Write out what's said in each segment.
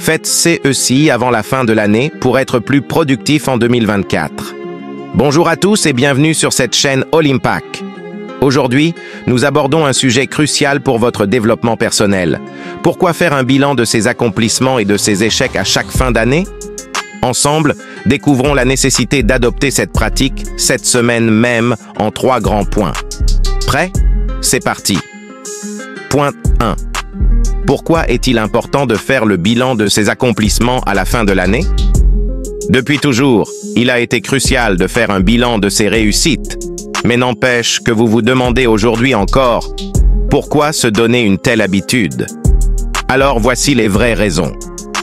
Faites CECI avant la fin de l'année pour être plus productif en 2024. Bonjour à tous et bienvenue sur cette chaîne All Impact. Aujourd'hui, nous abordons un sujet crucial pour votre développement personnel. Pourquoi faire un bilan de ses accomplissements et de ses échecs à chaque fin d'année? Ensemble, découvrons la nécessité d'adopter cette pratique cette semaine même en 3 grands points. Prêt? C'est parti. Point 1. Pourquoi est-il important de faire le bilan de ses accomplissements à la fin de l'année? Depuis toujours, il a été crucial de faire un bilan de ses réussites. Mais n'empêche que vous vous demandez aujourd'hui encore, pourquoi se donner une telle habitude? Alors voici les vraies raisons.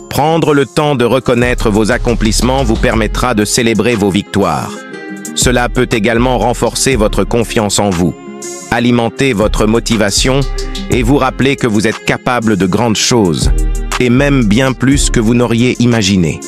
Prendre le temps de reconnaître vos accomplissements vous permettra de célébrer vos victoires. Cela peut également renforcer votre confiance en vous, alimenter votre motivation et vous rappeler que vous êtes capable de grandes choses, et même bien plus que vous n'auriez imaginé.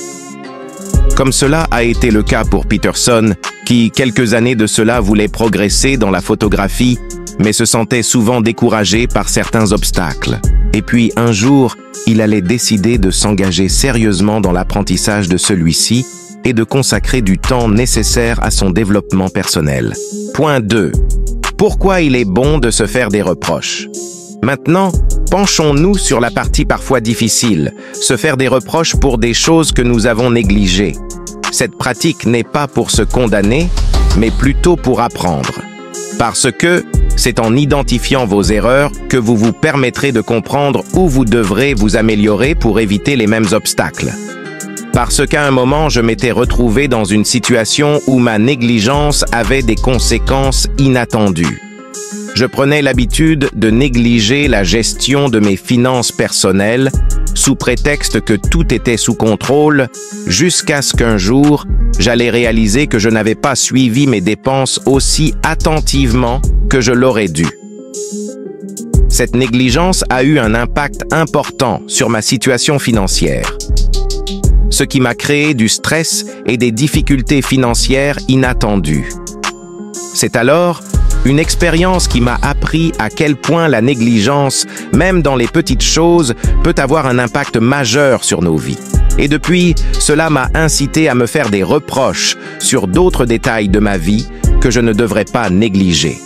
Comme cela a été le cas pour Peterson, qui, quelques années de cela, voulait progresser dans la photographie, mais se sentait souvent découragé par certains obstacles. Et puis, un jour, il allait décider de s'engager sérieusement dans l'apprentissage de celui-ci et de consacrer du temps nécessaire à son développement personnel. Point 2. Pourquoi il est bon de se faire des reproches? Maintenant, penchons-nous sur la partie parfois difficile, se faire des reproches pour des choses que nous avons négligées. Cette pratique n'est pas pour se condamner, mais plutôt pour apprendre. Parce que c'est en identifiant vos erreurs que vous vous permettrez de comprendre où vous devrez vous améliorer pour éviter les mêmes obstacles. Parce qu'à un moment, je m'étais retrouvé dans une situation où ma négligence avait des conséquences inattendues. Je prenais l'habitude de négliger la gestion de mes finances personnelles sous prétexte que tout était sous contrôle, jusqu'à ce qu'un jour, j'allais réaliser que je n'avais pas suivi mes dépenses aussi attentivement que je l'aurais dû. Cette négligence a eu un impact important sur ma situation financière, ce qui m'a créé du stress et des difficultés financières inattendues. C'est alors une expérience qui m'a appris à quel point la négligence, même dans les petites choses, peut avoir un impact majeur sur nos vies. Et depuis, cela m'a incité à me faire des reproches sur d'autres détails de ma vie que je ne devrais pas négliger.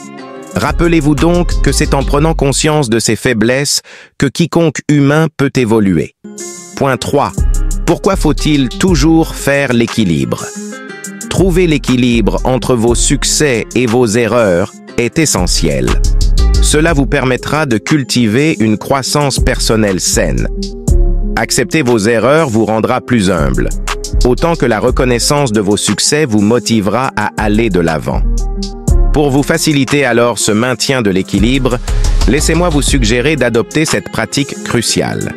Rappelez-vous donc que c'est en prenant conscience de ces faiblesses que quiconque humain peut évoluer. Point 3. Pourquoi faut-il toujours faire l'équilibre? Trouver l'équilibre entre vos succès et vos erreurs est essentiel. Cela vous permettra de cultiver une croissance personnelle saine. Accepter vos erreurs vous rendra plus humble, autant que la reconnaissance de vos succès vous motivera à aller de l'avant. Pour vous faciliter alors ce maintien de l'équilibre, laissez-moi vous suggérer d'adopter cette pratique cruciale.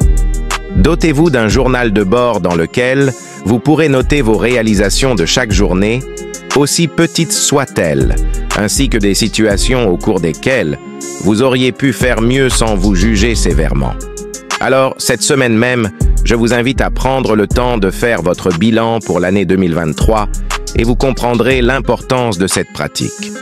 Dotez-vous d'un journal de bord dans lequel vous pourrez noter vos réalisations de chaque journée, aussi petites soient-elles, ainsi que des situations au cours desquelles vous auriez pu faire mieux sans vous juger sévèrement. Alors, cette semaine même, je vous invite à prendre le temps de faire votre bilan pour l'année 2023 et vous comprendrez l'importance de cette pratique.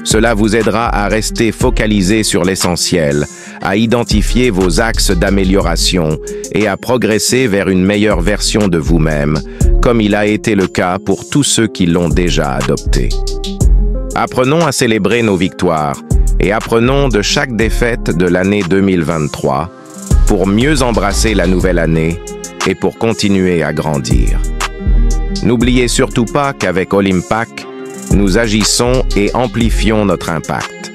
Cela vous aidera à rester focalisé sur l'essentiel, à identifier vos axes d'amélioration et à progresser vers une meilleure version de vous-même, comme il a été le cas pour tous ceux qui l'ont déjà adopté. Apprenons à célébrer nos victoires et apprenons de chaque défaite de l'année 2023 pour mieux embrasser la nouvelle année et pour continuer à grandir. N'oubliez surtout pas qu'avec All Impact, nous agissons et amplifions notre impact.